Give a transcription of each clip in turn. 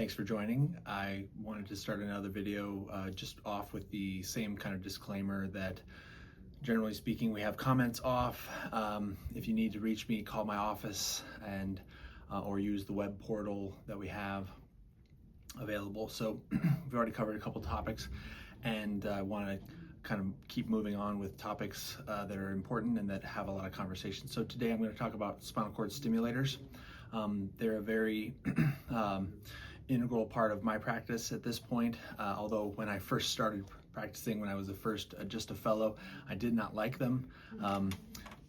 Thanks for joining. I wanted to start another video just off with the same kind of disclaimer that generally speaking we have comments off. If you need to reach me, call my office and or use the web portal that we have available. So we've already covered a couple topics, and I want to kind of keep moving on with topics that are important and that have a lot of conversation. So today I'm going to talk about spinal cord stimulators. They're a very integral part of my practice at this point, although when I first started practicing, when I was just a fellow, I did not like them.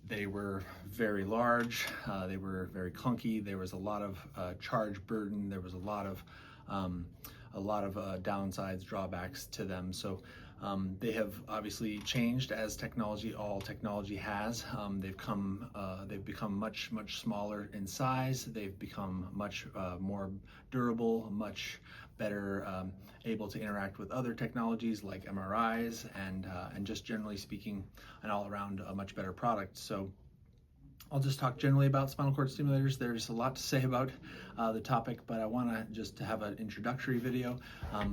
They were very large, they were very clunky, there was a lot of charge burden, there was a lot of downsides, drawbacks to them. So they have obviously changed as all technology has. They've become much smaller in size. They've become much more durable, much better able to interact with other technologies like MRIs, and just generally speaking, an all-around a much better product. So I'll just talk generally about spinal cord stimulators. There's a lot to say about the topic, but I want to just have an introductory video,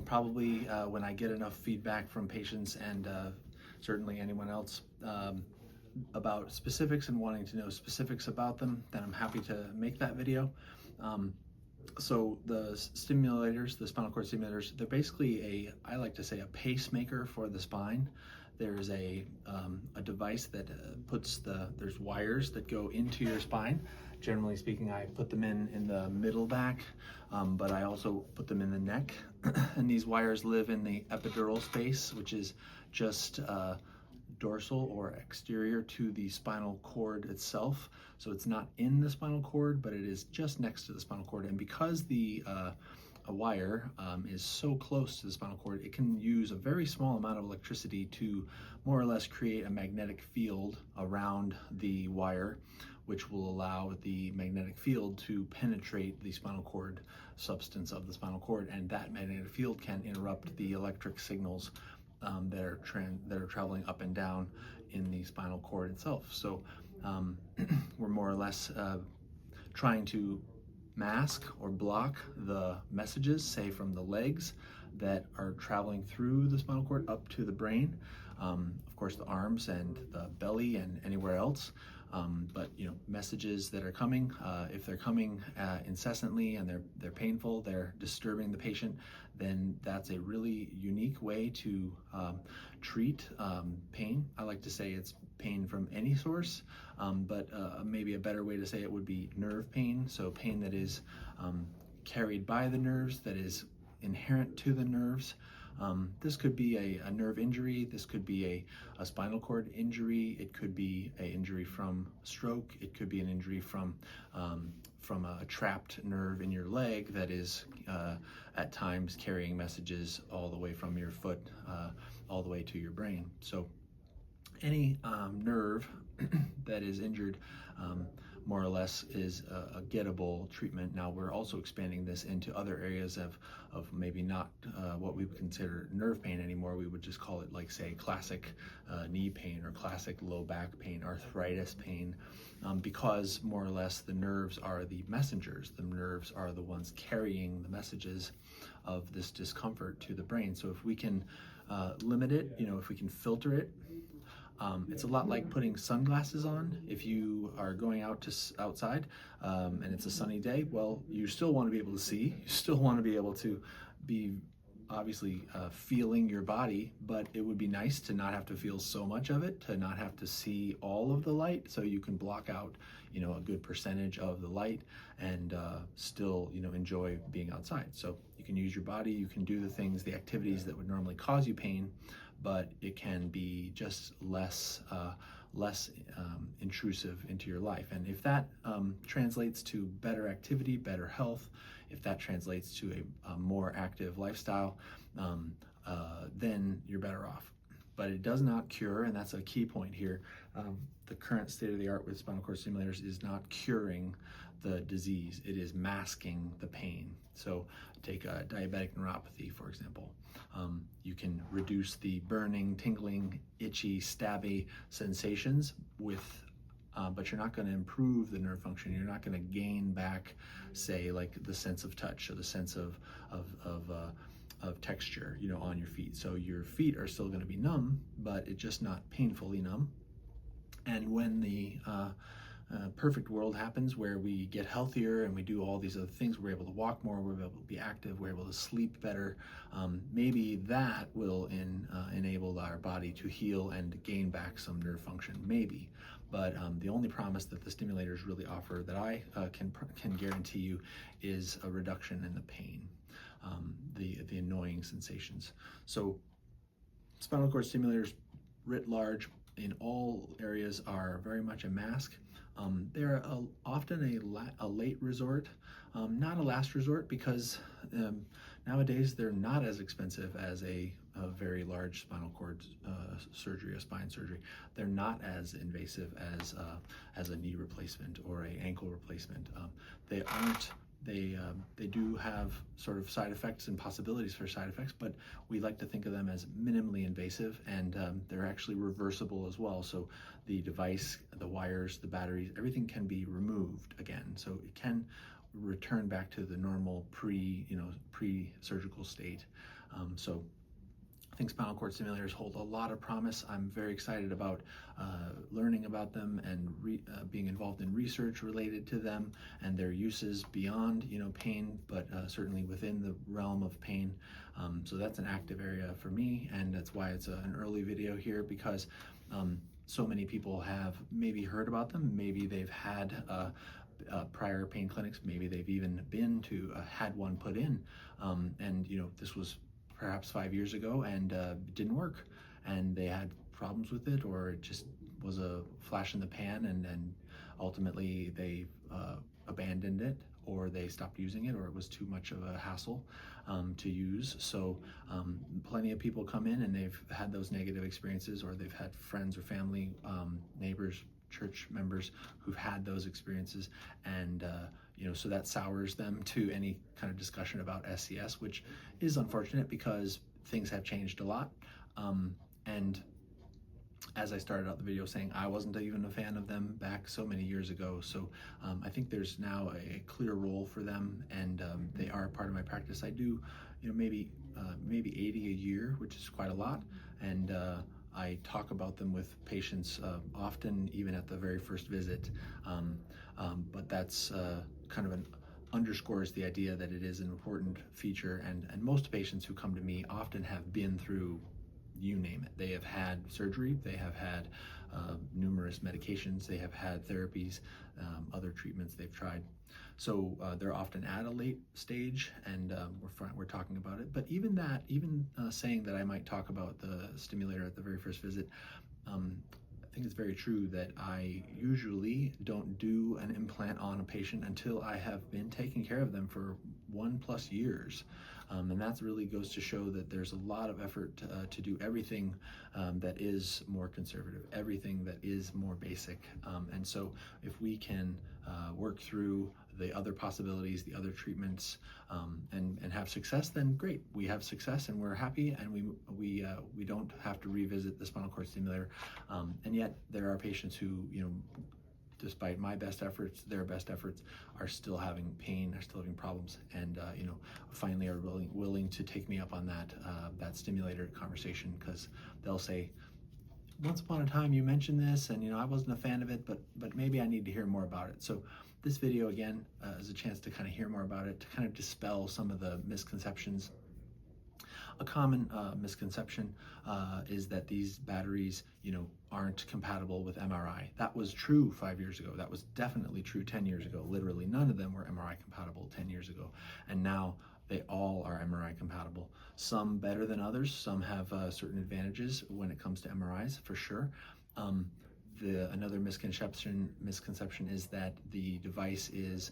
probably when I get enough feedback from patients and certainly anyone else about specifics and wanting to know specifics about them, then I'm happy to make that video. So the stimulators, the spinal cord stimulators, they're basically I like to say a pacemaker for the spine. There's a device that there's wires that go into your spine. Generally speaking, I put them in the middle back, but I also put them in the neck. And these wires live in the epidural space, which is just dorsal or exterior to the spinal cord itself. So it's not in the spinal cord, but it is just next to the spinal cord. And because a wire is so close to the spinal cord, it can use a very small amount of electricity to more or less create a magnetic field around the wire, which will allow the magnetic field to penetrate the spinal cord substance of the spinal cord, and that magnetic field can interrupt the electric signals that are traveling up and down in the spinal cord itself. So we're more or less trying to mask or block the messages, say from the legs, that are traveling through the spinal cord up to the brain, of course the arms and the belly and anywhere else, but messages that are coming, if they're coming incessantly and they're painful, they're disturbing the patient, then that's a really unique way to treat pain. I like to say it's pain from any source, but maybe a better way to say it would be nerve pain. So pain that is carried by the nerves, that is inherent to the nerves. This could be a nerve injury, this could be a spinal cord injury, it could be an injury from stroke, it could be an injury from a trapped nerve in your leg that is at times carrying messages all the way from your foot all the way to your brain. So any nerve that is injured more or less is a gettable treatment. Now we're also expanding this into other areas of maybe not what we would consider nerve pain anymore. We would just call it, like, say, classic knee pain or classic low back pain, arthritis pain, because more or less the nerves are the messengers. The nerves are the ones carrying the messages of this discomfort to the brain. So if we can limit it, if we can filter it, it's a lot like putting sunglasses on. If you are going outside and it's a sunny day, well, you still want to be able to see. You still want to be able to be obviously feeling your body, but it would be nice to not have to feel so much of it, to not have to see all of the light, so you can block out a good percentage of the light and still enjoy being outside. So you can use your body, you can do the activities that would normally cause you pain, but it can be just less intrusive into your life. And if that translates to better activity, better health, if that translates to a more active lifestyle, then you're better off. But it does not cure, and that's a key point here. The current state of the art with spinal cord stimulators is not curing the disease, it is masking the pain. So take diabetic neuropathy, for example. You can reduce the burning, tingling, itchy, stabby sensations with but you're not going to improve the nerve function. You're not going to gain back, say, like the sense of touch or the sense of texture, on your feet. So your feet are still going to be numb, but it's just not painfully numb. And when the perfect world happens, where we get healthier and we do all these other things, we're able to walk more, we're able to be active, we're able to sleep better, maybe that will enable our body to heal and gain back some nerve function, maybe. But the only promise that the stimulators really offer that I can guarantee you is a reduction in the pain, the annoying sensations. So spinal cord stimulators writ large in all areas are very much a mask. They're often a late resort, not a last resort, because nowadays they're not as expensive as a very large spinal cord surgery, a spine surgery. They're not as invasive as a knee replacement or an ankle replacement. They aren't. They do have sort of side effects and possibilities for side effects, but we like to think of them as minimally invasive, and they're actually reversible as well. So the device, the wires, the batteries, everything can be removed again. So it can return back to the normal pre-surgical state. So I think spinal cord stimulators hold a lot of promise. I'm very excited about learning about them and being involved in research related to them and their uses beyond, pain, but certainly within the realm of pain. So that's an active area for me, and that's why it's an early video here, because so many people have maybe heard about them, maybe they've had prior pain clinics, maybe they've even been to had one put in, and this was perhaps 5 years ago, and it didn't work, and they had problems with it, or it just was a flash in the pan, and ultimately they abandoned it, or they stopped using it, or it was too much of a hassle to use. So plenty of people come in and they've had those negative experiences, or they've had friends or family, neighbors, church members who've had those experiences, and so that sours them to any kind of discussion about SCS, which is unfortunate because things have changed a lot. And as I started out the video saying, I wasn't even a fan of them back so many years ago. So I think there's now a clear role for them, and they are part of my practice. I do, maybe 80 a year, which is quite a lot, and I talk about them with patients often, even at the very first visit. But that's kind of underscores the idea that it is an important feature, and most patients who come to me often have been through, you name it. They have had surgery, they have had numerous medications, they have had therapies, other treatments they've tried. So they're often at a late stage, and we're talking about it. But even saying that I might talk about the stimulator at the very first visit, I think it's very true that I usually don't do an implant on a patient until I have been taking care of them for 1+ years. And that really goes to show that there's a lot of effort to do everything that is more conservative, everything that is more basic. And so if we can work through the other possibilities, the other treatments, and have success, then great. We have success and we're happy, and we don't have to revisit the spinal cord stimulator. And yet there are patients who, despite my best efforts, their best efforts, are still having pain, are still having problems, and finally are willing to take me up on that stimulator conversation, because they'll say, once upon a time you mentioned this, and I wasn't a fan of it, but maybe I need to hear more about it. So this video again is a chance to kind of hear more about it, to kind of dispel some of the misconceptions. A common misconception is that these batteries, aren't compatible with MRI. That was true 5 years ago. That was definitely true 10 years ago. Literally none of them were MRI compatible 10 years ago. And now they all are MRI compatible. Some better than others. Some have certain advantages when it comes to MRIs, for sure. Another misconception is that the device is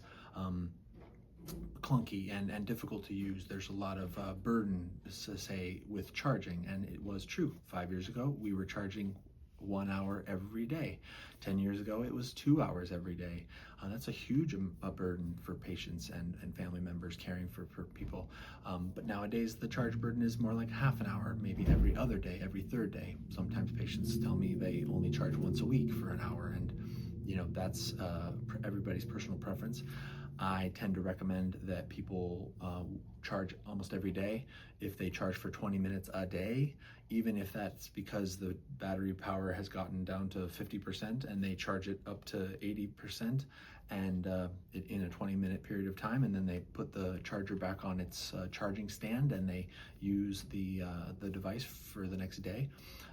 clunky and difficult to use. There's a lot of burden, say, with charging, and it was true. 5 years ago, we were charging 1 hour every day. 10 years ago, it was 2 hours every day. That's a huge burden for patients and family members caring for people. But nowadays, the charge burden is more like half an hour, maybe every other day, every third day. Sometimes patients tell me they only charge once a week for an hour, and that's everybody's personal preference. I tend to recommend that people charge almost every day. If they charge for 20 minutes a day, even if that's because the battery power has gotten down to 50% and they charge it up to 80% and in a 20-minute period of time, and then they put the charger back on its charging stand and they use the device for the next day.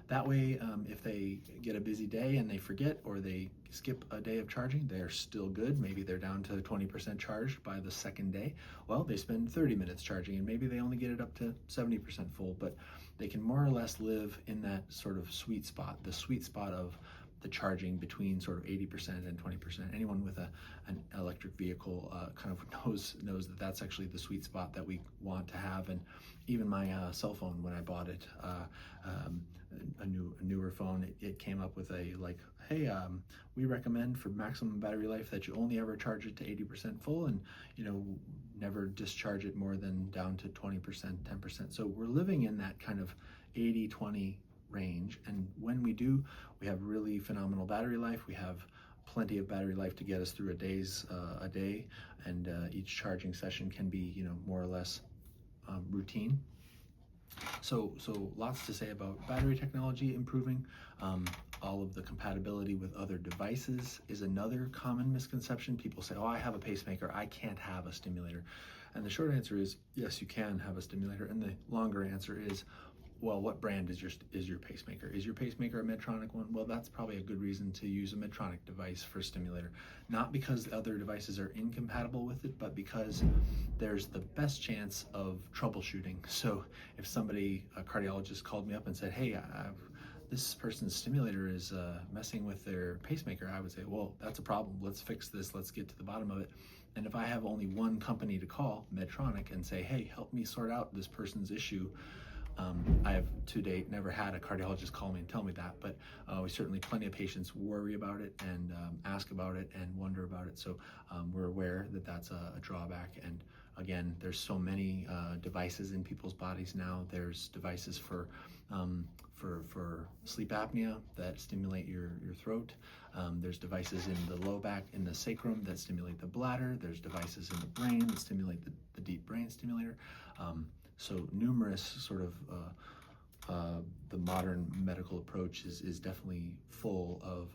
That way, if they get a busy day and they forget or they skip a day of charging, they're still good. Maybe they're down to 20% charged by the second day. Well, they spend 30 minutes charging and maybe they only get it up to 70% full, but they can more or less live in that sort of sweet spot, the sweet spot of the charging between sort of 80% and 20%. Anyone with an electric vehicle kind of knows that that's actually the sweet spot that we want to have. And even my cell phone, when I bought it, a newer phone, it came up with a like, hey, we recommend for maximum battery life that you only ever charge it to 80% full, and never discharge it more than down to 20%, 10%. So we're living in that kind of 80-20 range, and when we do, we have really phenomenal battery life. We have plenty of battery life to get us through a day, and each charging session can be more or less routine. So lots to say about battery technology improving. All of the compatibility with other devices is another common misconception. People say, oh, I have a pacemaker, I can't have a stimulator. And the short answer is, yes, you can have a stimulator. And the longer answer is, well, what brand is your pacemaker? Is your pacemaker a Medtronic one? Well, that's probably a good reason to use a Medtronic device for stimulator. Not because the other devices are incompatible with it, but because there's the best chance of troubleshooting. So if a cardiologist called me up and said, hey, this person's stimulator is messing with their pacemaker, I would say, well, that's a problem. Let's fix this. Let's get to the bottom of it. And if I have only one company to call, Medtronic, and say, hey, help me sort out this person's issue, I have to date never had a cardiologist call me and tell me that, but we certainly plenty of patients worry about it and ask about it and wonder about it. So we're aware that that's a drawback. And again, there's so many devices in people's bodies now. There's devices for sleep apnea that stimulate your throat. There's devices in the low back, in the sacrum, that stimulate the bladder. There's devices in the brain that stimulate the deep brain stimulator. So numerous sort of the modern medical approach is definitely full of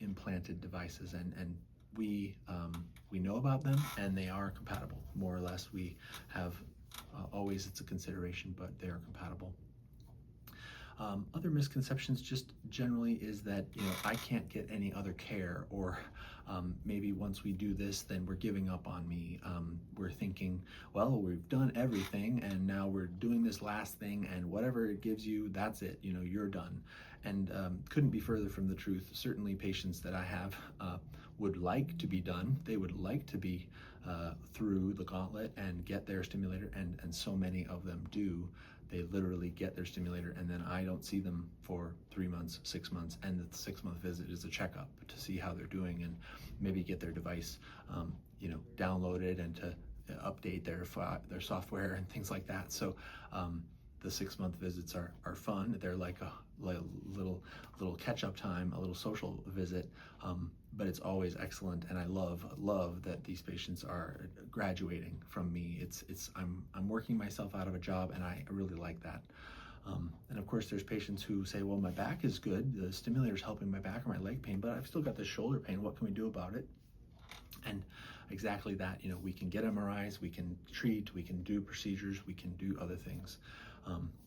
implanted devices, and we know about them, and they are compatible, more or less. We have always, it's a consideration, but they are compatible. Other misconceptions just generally is that I can't get any other care, or maybe once we do this, then we're giving up on me. We're thinking, well, we've done everything and now we're doing this last thing, and whatever it gives you, that's it, you're done. And couldn't be further from the truth. Certainly patients that I have would like to be done. They would like to be through the gauntlet and get their stimulator, and so many of them do. They literally get their stimulator, and then I don't see them for 3 months, 6 months, and the 6-month visit is a checkup to see how they're doing and maybe get their device, downloaded and to update their software and things like that. So the 6-month visits are fun. They're like a little catch-up time, a little social visit, but it's always excellent, and I love that these patients are graduating from me. I'm working myself out of a job, and I really like that. And of course, there's patients who say, well, my back is good, the stimulator's helping my back or my leg pain, but I've still got this shoulder pain. What can we do about it? And exactly that, we can get MRIs, we can treat, we can do procedures, we can do other things.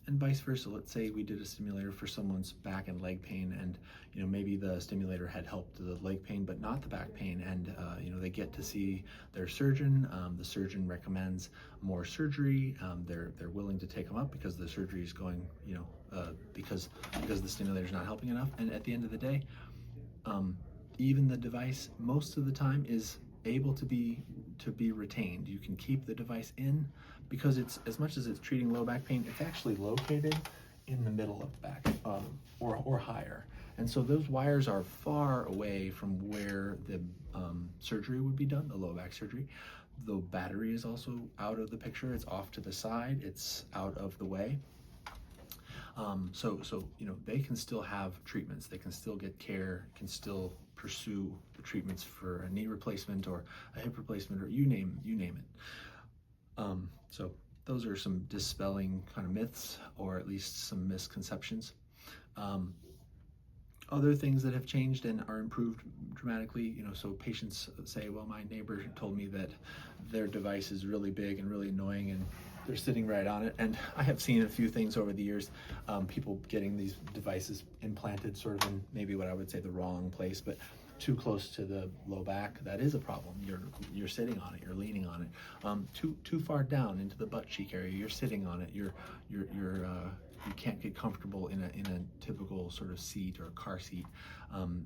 And vice versa. Let's say we did a stimulator for someone's back and leg pain, and maybe the stimulator had helped the leg pain but not the back pain, and they get to see their surgeon. The surgeon recommends more surgery. They're willing to take them up because the surgery is going, because the stimulator is not helping enough. And at the end of the day, even the device most of the time is able to be retained. You can keep the device in, because it's, as much as it's treating low back pain, it's actually located in the middle of the back, or higher. And so those wires are far away from where the surgery would be done, the low back surgery. The battery is also out of the picture. It's off to the side. It's out of the way. So they can still have treatments, they can still get care, can still pursue the treatments for a knee replacement or a hip replacement, or you name it. So those are some dispelling kind of myths, or at least some misconceptions. Other things that have changed and are improved dramatically, so patients say, well, my neighbor told me that their device is really big and really annoying and they're sitting right on it. And I have seen a few things over the years, people getting these devices implanted sort of in maybe what I would say the wrong place, but too close to the low back. That is a problem. You're sitting on it, you're leaning on it. Too far down into the butt cheek area, you're sitting on it. You can't get comfortable in a typical sort of seat or car seat.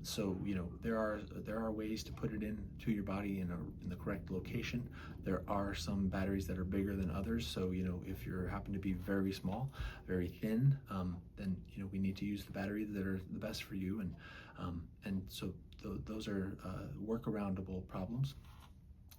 So there are ways to put it into your body in the correct location. There are some batteries that are bigger than others. So if you happen to be very small, very thin, then we need to use the batteries that are the best for you. And so those are workaroundable problems.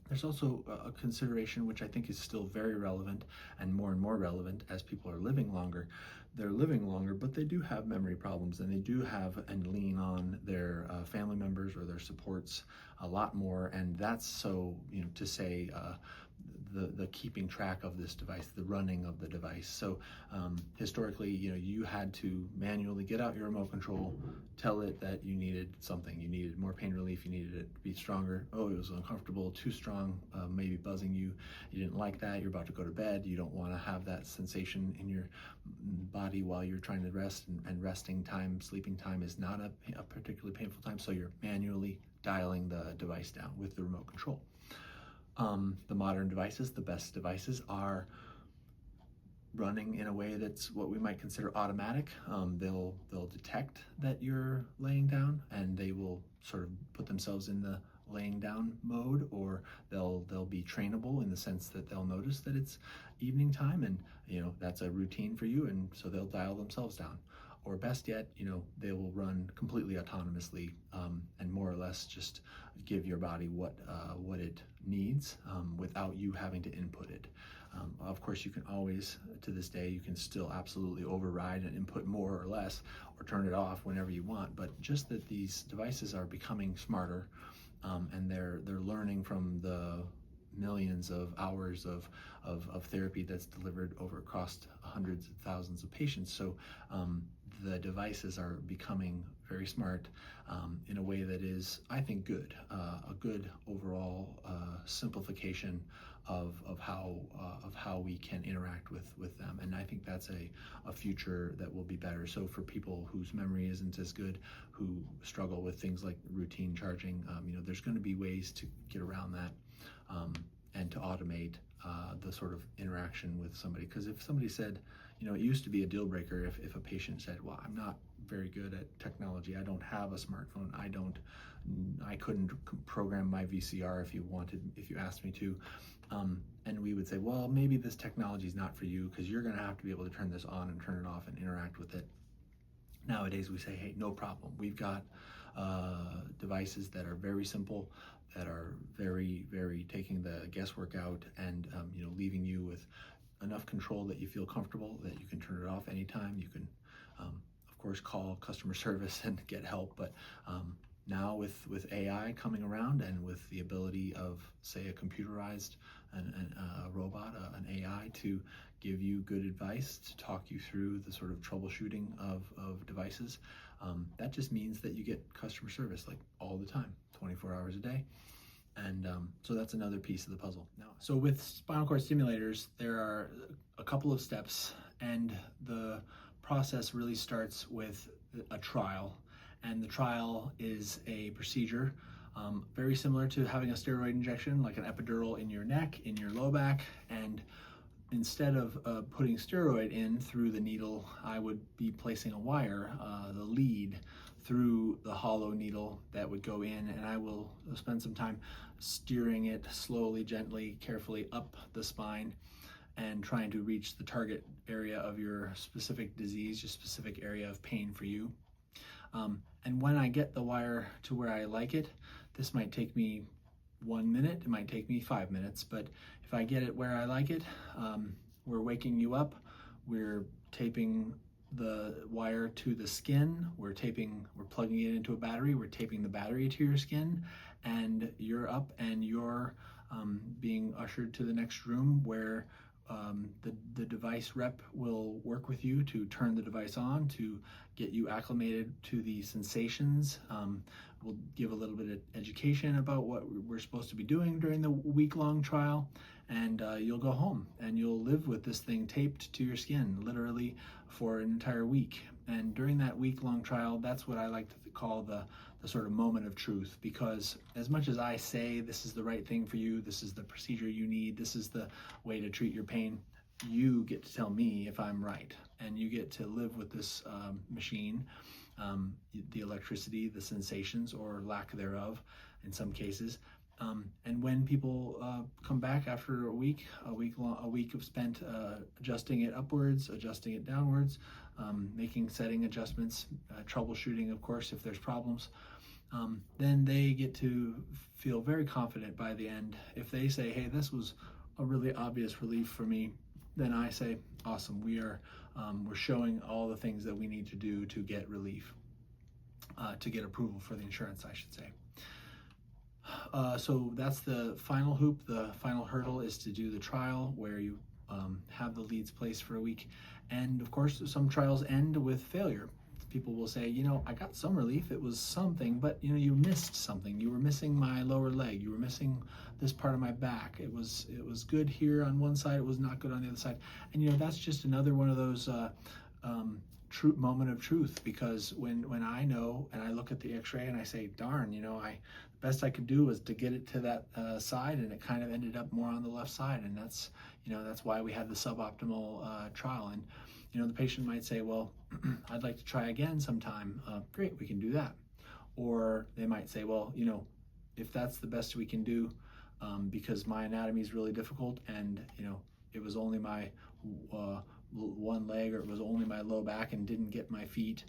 There's also a consideration which I think is still very relevant and more relevant as people are living longer. They're living longer, but they do have memory problems, and they do have and lean on their family members or their supports a lot more. And that's so, to say, the keeping track of this device, the running of the device. So historically, you had to manually get out your remote control, tell it that you needed something, you needed more pain relief, you needed it to be stronger. Oh, it was uncomfortable, too strong, maybe buzzing you. You didn't like that. You're about to go to bed. You don't want to have that sensation in your body while you're trying to rest. And resting time, sleeping time is not a particularly painful time. So you're manually dialing the device down with the remote control. The modern devices, the best devices, are running in a way that's what we might consider automatic. They'll detect that you're laying down, and they will sort of put themselves in the laying down mode, or they'll be trainable in the sense that they'll notice that it's evening time, and that's a routine for you, and so they'll dial themselves down. Or best yet, they will run completely autonomously, and more or less just give your body what it needs without you having to input it. Of course, you can always, to this day, you can still absolutely override and input more or less, or turn it off whenever you want. But just that these devices are becoming smarter, and they're learning from the millions of hours of therapy that's delivered across hundreds of thousands of patients. So the devices are becoming very smart in a way that is, I think, good, a good overall simplification of how we can interact with them. And I think that's a future that will be better. So for people whose memory isn't as good, who struggle with things like routine charging, there's going to be ways to get around that, and to automate the sort of interaction with somebody. Because if somebody said, it used to be a deal breaker if a patient said, well, I'm not very good at technology, I don't have a smartphone, I couldn't program my VCR if you asked me to, and we would say, well, maybe this technology is not for you, because you're going to have to be able to turn this on and turn it off and interact with it. Nowadays we say, hey, no problem, we've got devices that are very simple, that are very taking the guesswork out, and leaving you with enough control that you feel comfortable that you can turn it off anytime. You can of course call customer service and get help, but now with AI coming around, and with the ability of, say, a computerized a robot, an AI, to give you good advice, to talk you through the sort of troubleshooting of devices, that just means that you get customer service like all the time, 24 hours a day. And so that's another piece of the puzzle. Now, so with spinal cord stimulators, there are a couple of steps, and the process really starts with a trial. And the trial is a procedure very similar to having a steroid injection, like an epidural in your neck, in your low back. And instead of putting steroid in through the needle, I would be placing a wire, the lead, through the hollow needle that would go in, and I will spend some time steering it slowly, gently, carefully up the spine, and trying to reach the target area of your specific disease, your specific area of pain for you. And when I get the wire to where I like it, this might take me 1 minute, it might take me 5 minutes, but if I get it where I like it, we're waking you up, we're taping the wire to the skin. We're plugging it into a battery. We're taping the battery to your skin, and you're up and you're being ushered to the next room where the device rep will work with you to turn the device on to get you acclimated to the sensations. We'll give a little bit of education about what we're supposed to be doing during the week-long trial, and you'll go home and you'll live with this thing taped to your skin literally for an entire week. And during that week-long trial, that's what I like to call the sort of moment of truth, because as much as I say this is the right thing for you, this is the procedure you need, this is the way to treat your pain, you get to tell me if I'm right, and you get to live with this machine, the electricity, the sensations or lack thereof in some cases. And when people come back after a week of spent adjusting it upwards, adjusting it downwards, making setting adjustments, troubleshooting, of course, if there's problems, then they get to feel very confident by the end. If they say, hey, this was a really obvious relief for me, then I say, awesome, we're showing all the things that we need to do to get relief, to get approval for the insurance, I should say. So that's the final hoop. The final hurdle is to do the trial where you have the leads placed for a week. And of course, some trials end with failure. People will say, I got some relief, it was something, but you missed something. You were missing my lower leg, you were missing this part of my back. It was good here on one side, it was not good on the other side. And that's just another one of those true moment of truth, because when I know and I look at the x-ray and I say, darn, the best I could do was to get it to that side, and it kind of ended up more on the left side, and that's why we had the suboptimal trial. And the patient might say, well, I'd like to try again sometime. Great, we can do that. Or they might say, well, if that's the best we can do, because my anatomy is really difficult, and it was only my one leg, or it was only my low back and didn't get my feet,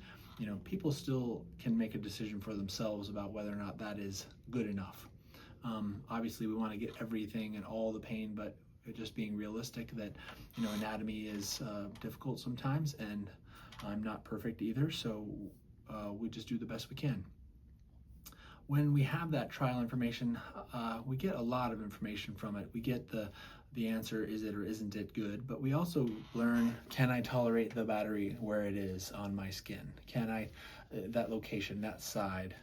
people still can make a decision for themselves about whether or not that is good enough. Obviously, we want to get everything and all the pain, but just being realistic that anatomy is difficult sometimes, and I'm not perfect either, so we just do the best we can. When we have that trial information, we get a lot of information from it. We get the answer, is it or isn't it good, but we also learn, can I tolerate the battery where it is on my skin? Can I, that location, that side?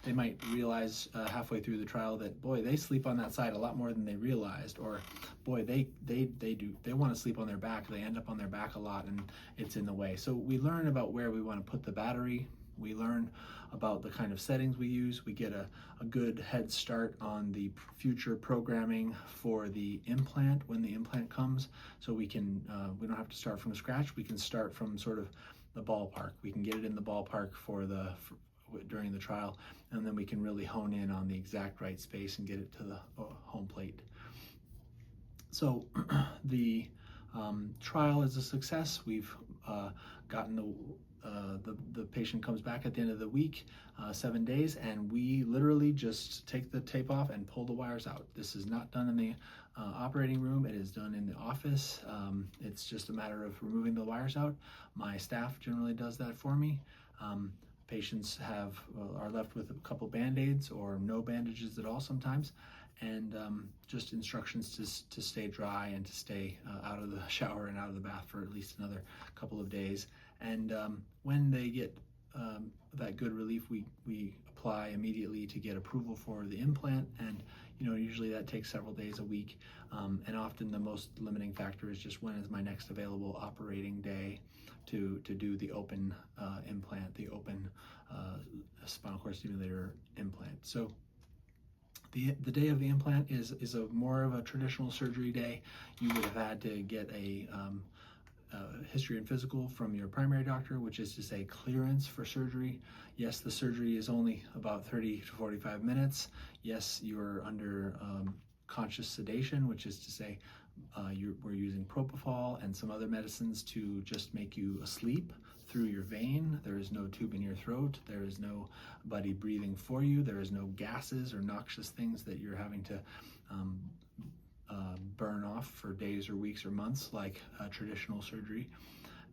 They might realize halfway through the trial that, boy, they sleep on that side a lot more than they realized, or boy, they want to sleep on their back, they end up on their back a lot and it's in the way. So we learn about where we want to put the battery. We learn about the kind of settings we use. We get a good head start on the future programming for the implant when the implant comes. So we don't have to start from scratch. We can start from sort of the ballpark. We can get it in the ballpark during the trial, and then we can really hone in on the exact right space and get it to the home plate. So the trial is a success. We've gotten the patient comes back at the end of the week, 7 days, and we literally just take the tape off and pull the wires out. This is not done in the operating room. It is done in the office. It's just a matter of removing the wires out. My staff generally does that for me. Patients are left with a couple Band-Aids or no bandages at all sometimes, and just instructions to stay dry and to stay out of the shower and out of the bath for at least another couple of days. And when they get that good relief, we apply immediately to get approval for the implant, and usually that takes several days, a week, and often the most limiting factor is just when is my next available operating day to do the open implant, the open spinal cord stimulator implant. So the day of the implant is more of a traditional surgery day. You would have had to get a history and physical from your primary doctor, which is to say clearance for surgery. Yes, the surgery is only about 30 to 45 minutes. Yes, you're under conscious sedation, which is to say we're using propofol and some other medicines to just make you asleep through your vein. There is no tube in your throat. There is nobody breathing for you. There is no gases or noxious things that you're having to burn off for days or weeks or months like traditional surgery.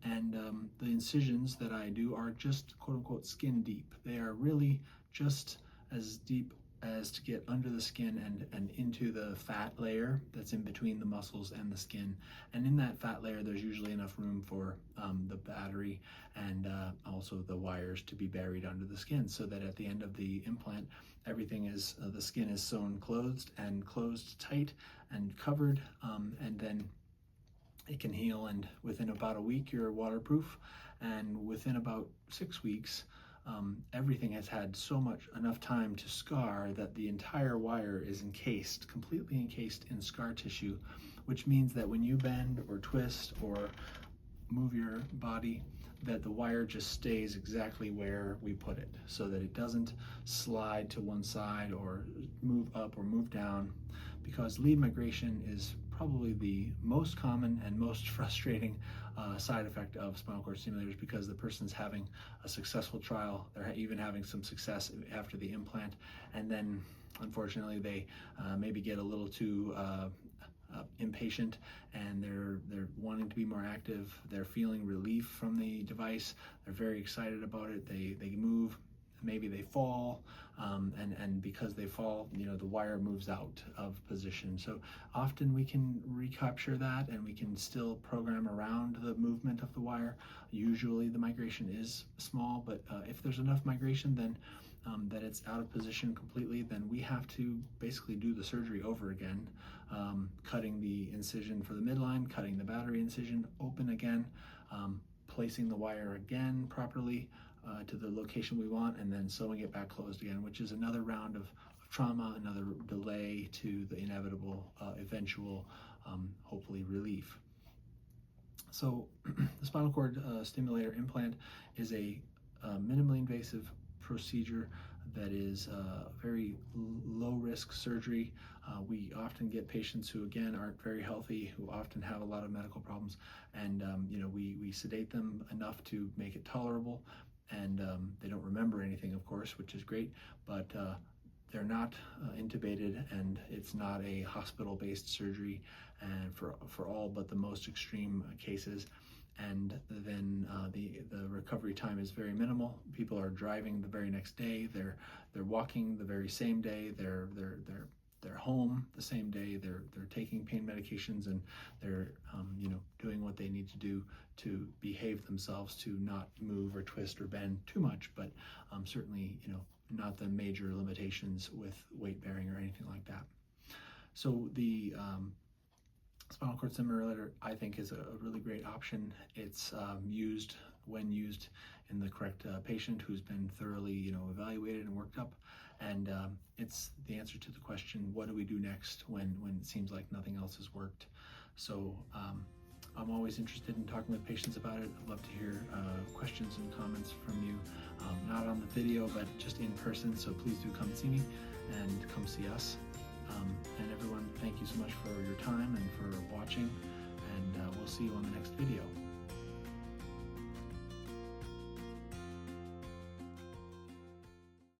And the incisions that I do are just quote-unquote skin deep. They are really just as deep as to get under the skin and into the fat layer that's in between the muscles and the skin. And in that fat layer, there's usually enough room for the battery and also the wires to be buried under the skin, so that at the end of the implant, everything is, the skin is sewn closed and closed tight and covered, and then it can heal, and within about a week you're waterproof, and within about 6 weeks everything has had enough time to scar that the entire wire is completely encased in scar tissue, which means that when you bend or twist or move your body, that the wire just stays exactly where we put it, so that it doesn't slide to one side or move up or move down, because lead migration is probably the most common and most frustrating side effect of spinal cord stimulators, because the person's having a successful trial, they're even having some success after the implant, and then unfortunately they maybe get a little too impatient, and they're wanting to be more active, they're feeling relief from the device, they're very excited about it, they move, maybe they fall, and because they fall, the wire moves out of position. So often we can recapture that, and we can still program around the movement of the wire. Usually the migration is small, but if there's enough migration, then that it's out of position completely, then we have to basically do the surgery over again, cutting the incision for the midline, cutting the battery incision open again, placing the wire again properly to the location we want, and then sewing it back closed again, which is another round of trauma, another delay to the inevitable, eventual, hopefully relief. So the spinal cord stimulator implant is a minimally invasive procedure that is very low risk surgery. We often get patients who, again, aren't very healthy, who often have a lot of medical problems, and we sedate them enough to make it tolerable, and they don't remember anything, of course, which is great, but they're not intubated, and it's not a hospital-based surgery, and for all but the most extreme cases. And then the recovery time is very minimal. People are driving the very next day. They're walking the very same day. They're home the same day. They're taking pain medications, and they're doing what they need to do to behave themselves, to not move or twist or bend too much, but certainly not the major limitations with weight bearing or anything like that. So the spinal cord stimulator, I think, is a really great option. It's when used in the correct patient who's been thoroughly evaluated and worked up, and it's the answer to the question, what do we do next when it seems like nothing else has worked? So I'm always interested in talking with patients about it. I'd love to hear questions and comments from you, not on the video, but just in person. So please do come see me and come see us. And everyone, thank you so much for your time and for watching, and we'll see you on the next video.